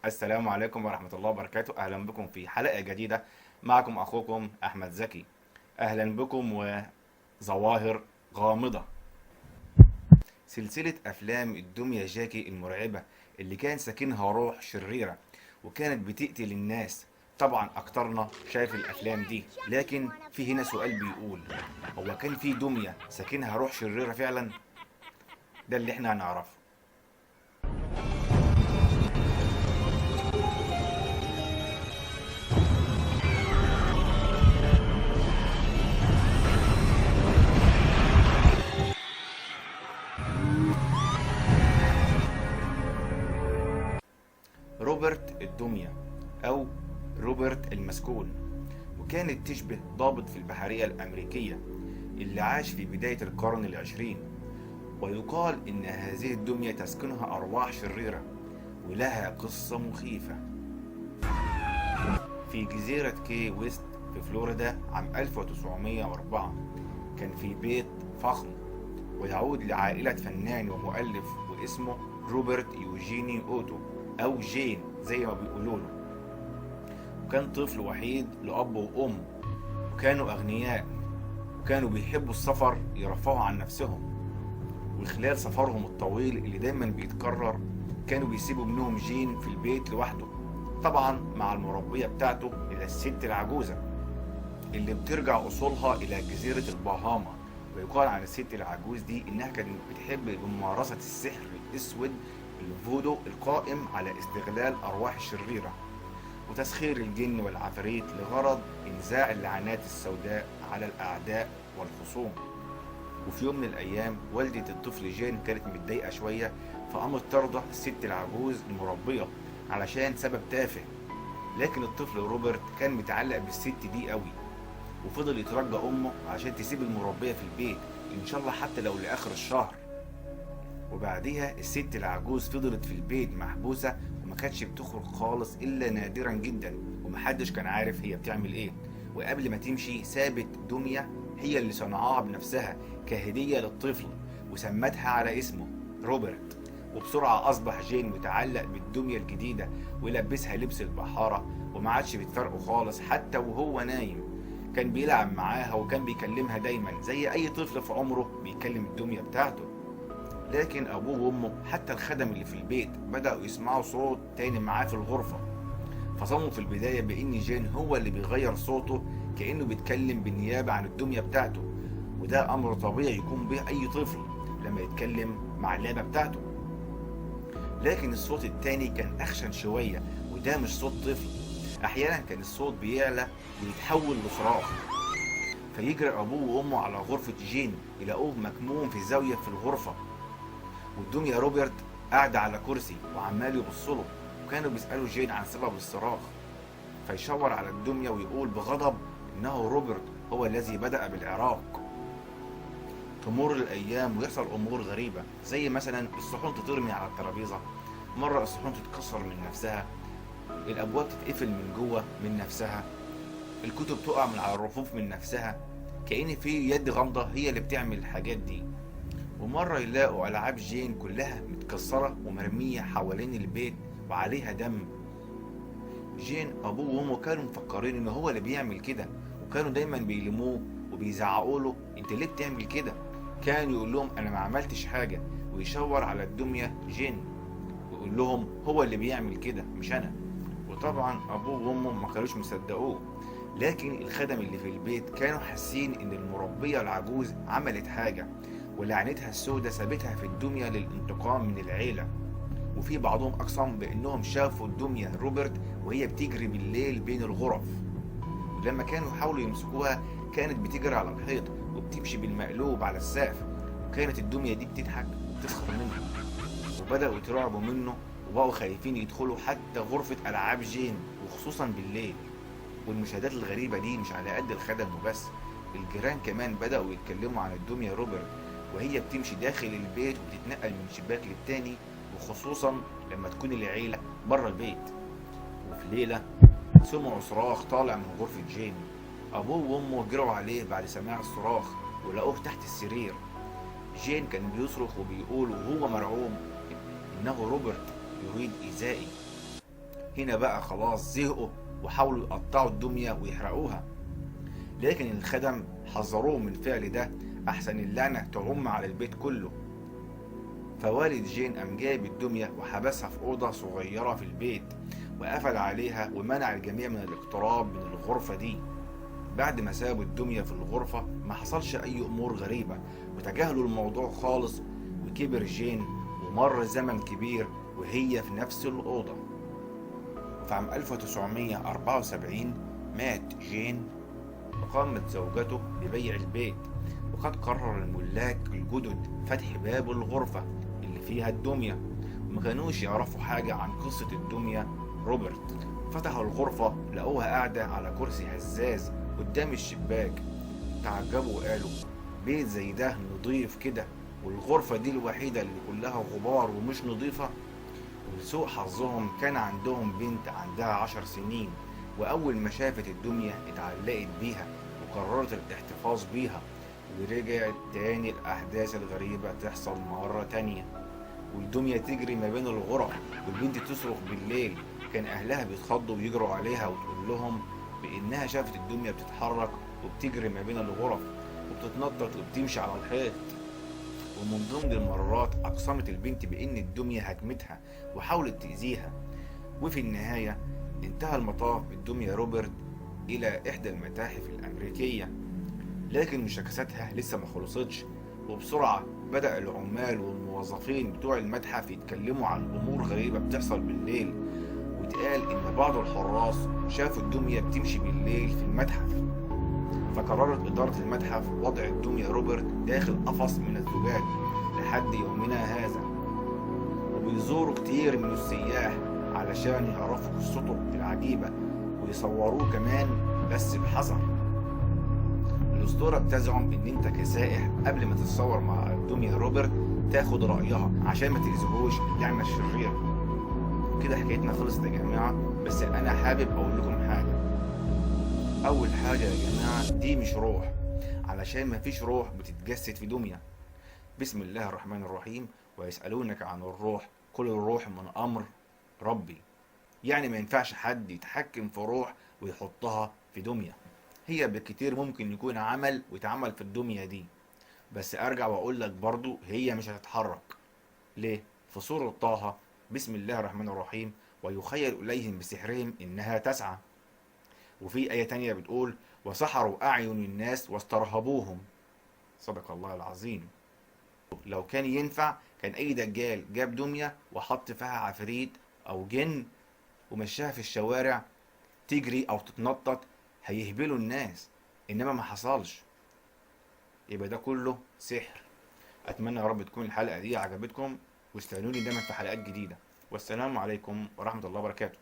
السلام عليكم ورحمة الله وبركاته. أهلا بكم في حلقة جديدة. معكم أخوكم أحمد زكي. أهلا بكم. وظواهر غامضة. سلسلة أفلام الدمية جاكي المرعبة اللي كان ساكنها روح شريرة وكانت بتقتل الناس. طبعا أكترنا شايف الأفلام دي، لكن في هنا سؤال بيقول: هو كان في دمية ساكنها روح شريرة فعلا؟ ده اللي احنا هنعرفه. روبرت الدمية أو روبرت المسكون، وكانت تشبه ضابط في البحرية الأمريكية اللي عاش في بداية القرن العشرين. ويقال إن هذه الدمية تسكنها أرواح شريرة ولها قصة مخيفة. في جزيرة كي ويست في فلوريدا عام 1904 كان في بيت فخم ويعود لعائلة فنان ومؤلف واسمه روبرت يوجيني أوتو أو جين زي ما بيقولوا له. وكان طفل وحيد لأب وأم، وكانوا أغنياء، وكانوا بيحبوا السفر يرفعوا عن نفسهم. وخلال سفرهم الطويل اللي دايما بيتكرر كانوا بيسيبوا ابنهم جين في البيت لوحده، طبعا مع المربية بتاعته إلى الست العجوزة اللي بترجع أصولها إلى جزيرة الباهاما. ويقال عن الست العجوز دي إنها كانت بتحب ممارسة السحر الأسود الفودو القائم على استغلال أرواح الشريرة وتسخير الجن والعفاريت لغرض إنزاع اللعنات السوداء على الأعداء والخصوم. وفي يوم من الأيام والدة الطفل جين كانت متضايقة شوية، فقامت ترضع الست العجوز المربية علشان سبب تافه. لكن الطفل روبرت كان متعلق بالست دي قوي، وفضل يترجى أمه عشان تسيب المربية في البيت إن شاء الله حتى لو لآخر الشهر. وبعديها الست العجوز فضلت في البيت محبوسة وما كانتش بتخرج خالص إلا نادرا جدا، ومحدش كان عارف هي بتعمل إيه. وقبل ما تمشي سابت دمية هي اللي صنعاها بنفسها كهدية للطفل وسمتها على اسمه روبرت. وبسرعة أصبح جين متعلق بالدمية الجديدة ولبسها لبس البحارة، وما عادش بتفرقه خالص حتى وهو نايم. كان بيلعب معاها وكان بيكلمها دايما زي أي طفل في عمره بيكلم الدمية بتاعته. لكن أبوه وأمه حتى الخدم اللي في البيت بدأوا يسمعوا صوت تاني معاه في الغرفة، فصموا في البداية بإن جين هو اللي بيغير صوته كأنه بيتكلم بالنيابة عن الدمية بتاعته. وده أمر طبيعي يكون به أي طفل لما يتكلم مع اللعبة بتاعته. لكن الصوت التاني كان أخشن شوية، وده مش صوت طفل. أحيانا كان الصوت بيعلى ويتحول لصراخ، فيجري أبوه وأمه على غرفة جين يلاقوه مكموم في زاوية في الغرفة، والدمية روبرت قاعد على كرسي وعمال يبصله. وكانوا بيسألوا جين عن سبب الصراخ، فيشاور على الدمية ويقول بغضب إنه روبرت هو الذي بدأ بالعراق. تمر الأيام ويحصل أمور غريبة، زي مثلا الصحون تترمي على الترابيزة، مرة الصحون تتكسر من نفسها، الأبواب تتقفل من جوه من نفسها، الكتب تقع من على الرفوف من نفسها، كأن في يد غامضة هي اللي بتعمل الحاجات دي. ومرة يلاقوا ألعاب جين كلها متكسرة ومرمية حوالين البيت وعليها دم. جين أبوه وأمه كانوا مفكرين إن هو اللي بيعمل كده، وكانوا دايما بيلموه وبيزعقوا له أنت ليه بتعمل كده؟ كان يقول لهم أنا ما عملتش حاجة، ويشاور على الدمية جين ويقول لهم هو اللي بيعمل كده مش أنا. وطبعا أبوه وأمه ما كانوش مصدقوه. لكن الخدم اللي في البيت كانوا حاسين إن المربية العجوز عملت حاجة، ولعنتها السوداء سابتها في الدمية للانتقام من العيلة. وفي بعضهم أقسم بأنهم شافوا الدمية روبرت وهي بتجري بالليل بين الغرف، ولما كانوا يحاولوا يمسكوها كانت بتجري على الحيط وبتمشي بالمقلوب على السقف. وكانت الدمية دي بتضحك وبتسخر منه، وبدأوا يترعبوا منه وبقوا خايفين يدخلوا حتى غرفة ألعاب جين وخصوصا بالليل. والمشاهدات الغريبة دي مش على قد الخدم وبس، الجيران كمان بدأوا يتكلموا عن الدمية روبرت وهي بتمشي داخل البيت وبتتنقل من شباك للتاني، وخصوصا لما تكون العيلة بره البيت. وفي ليلة سمعوا صراخ طالع من غرفة جين. أبوه وأمه جروا عليه بعد سماع الصراخ ولقوه تحت السرير. جين كان بيصرخ وبيقول وهو مرعوب إنه روبرت يريد إيذائي. هنا بقى خلاص زهقوا وحاولوا يقطعوا الدمية ويحرقوها، لكن الخدم حذروه من الفعل ده أحسن اللعنة تعم على البيت كله. فوالد جين قام جايب الدمية وحبسها في أوضة صغيرة في البيت، وقفل عليها ومنع الجميع من الاقتراب من الغرفة دي. بعد ما سابوا الدمية في الغرفة ما حصلش أي أمور غريبة، وتجاهلوا الموضوع خالص. وكبر جين ومر زمن كبير وهي في نفس الأوضة. وفي عام 1974 مات جين، وقامت زوجته ببيع البيت. وقد قرر الملاك الجدد فتح باب الغرفة اللي فيها الدمية، وما كانوش يعرفوا حاجة عن قصة الدمية روبرت. فتحوا الغرفة لقوها قاعدة على كرسي هزاز قدام الشباك. تعجبوا وقالوا بيت زي ده نضيف كده، والغرفة دي الوحيدة اللي كلها غبار ومش نضيفة. ولسوء حظهم كان عندهم بنت عندها 10 سنين، وأول ما شافت الدمية اتعلقت بيها وقررت الاحتفاظ بيها. ورجعت تاني الأحداث الغريبة تحصل مرة تانية، والدمية تجري ما بين الغرف والبنت تصرخ بالليل. كان أهلها بيتخضوا ويجروا عليها وتقول لهم بإنها شافت الدمية بتتحرك وبتجري ما بين الغرف وبتتنطط وبتمشي على الحيط. ومن ضمن المرات أقسمت البنت بإن الدمية هجمتها وحاولت تأذيها. وفي النهاية انتهى المطاف بالدمية روبرت إلى إحدى المتاحف الأمريكية، لكن مشاكساتها لسه ما خلصتش. وبسرعة بدأ العمال والموظفين بتوع المتحف يتكلموا عن أمور غريبة بتحصل بالليل، واتقال إن بعض الحراس شافوا الدمية بتمشي بالليل في المتحف. فقررت إدارة المتحف وضع الدمية روبرت داخل قفص من الزجاج لحد يومنا هذا. وبيزوروا كتير من السياح علشان يعرفوا قصته العجيبة ويصوروه كمان، بس بحذر. الأسطورة بتزعم إن أنت كسائح قبل ما تتصور مع الدمية روبرت تاخد رأيها عشان ما تأذيهوش اللعنة الشريرة. كده حكايتنا خلصت يا جماعة، بس أنا حابب أقول لكم حاجة. أول حاجة يا جماعة، دي مش روح، علشان ما فيش روح بتتجسد في دمية. بسم الله الرحمن الرحيم. ويسألونك عن الروح قل الروح من أمر ربي. يعني ما ينفعش حد يتحكم في روح ويحطها في دمية. هي بالكتير ممكن يكون عمل ويتعمل في الدمية دي، بس أرجع وأقول لك برضو هي مش هتتحرك. ليه؟ في سورة طه بسم الله الرحمن الرحيم ويخيل إليهم بسحرهم إنها تسعى. وفي آية تانية بتقول وسحروا أعين الناس واسترهبوهم. صدق الله العظيم. لو كان ينفع كان أي دجال جاب دمية وحط فيها عفريت أو جن ومشاها في الشوارع تجري أو تتنطط، هيهبلوا الناس. إنما ما حصلش، يبقى ده كله سحر. أتمنى يا رب تكون الحلقة دي عجبتكم، واستنوني دايما في حلقات جديدة. والسلام عليكم ورحمة الله وبركاته.